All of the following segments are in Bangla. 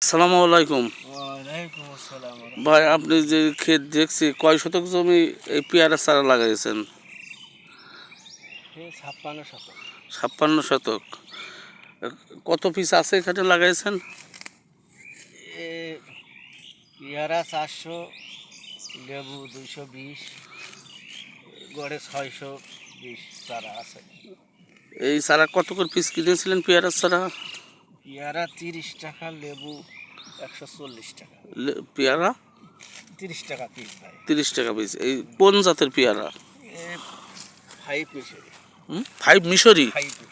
আসসালামু আলাইকুম। ওয়ালাইকুম আসসালাম ভাই, আপনি যে ক্ষেত দেখছি, কয় শতক জমি এই পেয়ারা চারা লাগাইছেন? 56 শতক। 56 শতক। কত পিস আছে এখানে লাগাইছেন? এ পেয়ারা 400, লেবু 220, গড়ে 620 চারা আছে। এই চারা কত করে পিস কিনেছিলেন পেয়ারার চারা? পেয়ারা 30 টাকা, লেবু 140 টাকা। পেয়ারা 30 টাকা পিস ভাই। 30 টাকা পিস। এই কোন জাতের পেয়ারা? এ 5 মিশরি। 5 মিশরি। 5 মিশরি।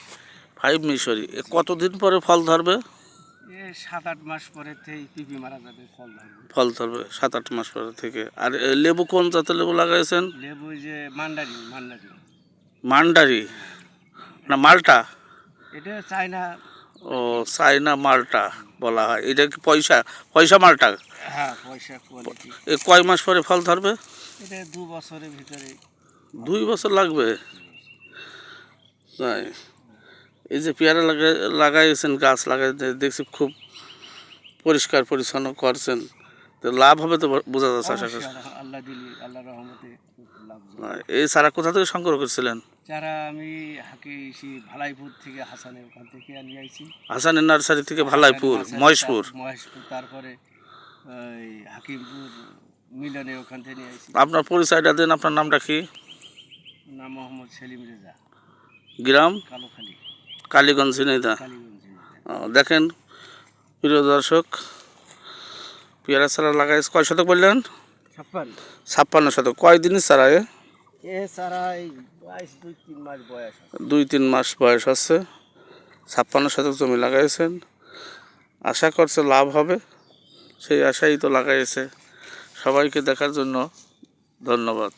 5 মিশরি। কতদিন পরে ফল ধরবে? 7-8 মাস পরে থেকে পিপি মারা যাবে, ফল ধরবে। ফল ধরবে 7-8 মাস পরে থেকে। আর লেবু কোন জাতের লেবু লাগাইছেন? লেবু যে মান্ডারি। মান্ডারি না মালটা? এটা চায়না। ও, চাইনা মালটা বলা হয়। এটা কি পয়সা পয়সা মালটা? হ্যাঁ, পয়সা কোয়ালিটি। এ কয় মাস পরে ফল ধরবে? এটা 2 বছরের ভিতরে। 2 বছর লাগবে? তাই? এই যে পেয়ারা লাগাইছেন, গাছ লাগাই দেখছি খুব পরিষ্কার পরিচ্ছন্ন করছেন, তো লাভ হবে তো বোঝা যাচ্ছে আশা করি। আল্লাহ দিলি, আল্লাহর রহমতে খুব লাভজনক। এই চারা কোথা থেকে সংগ্রহ করছিলেন? যারা আমি ভালাইপুর থেকে, হাসানের ওখান থেকে নিয়ে আইছি। হাসানের নার্সারি থেকে ভালাইপুর, মহেশপুর। তারপরে ওই হাকিমপুর মিলনের ওখান থেকে নিয়ে আইছি। আপনার পরিচয়টা দেন, আপনার নামটা কি? নাম মোহাম্মদ সেলিম রেজা। গ্রাম? কালোখালী, কালীগঞ্জ, ঝিনাইদহ। কালীগঞ্জ। দেখেন প্রিয় দর্শক, পেয়ারা চারা লাগাইছে কয় শতক বললেন? 56 শতক। কয় দিনের চারা? এ চারা এই বয়স 2-3 মাস বয়স আছে। 2-3 মাস বয়স আছে। 56 শতক জমি লাগাইছেন, আশা করছে লাভ হবে, সেই আশাই তো লাগাইছে। সবাইকে দেখার জন্য ধন্যবাদ।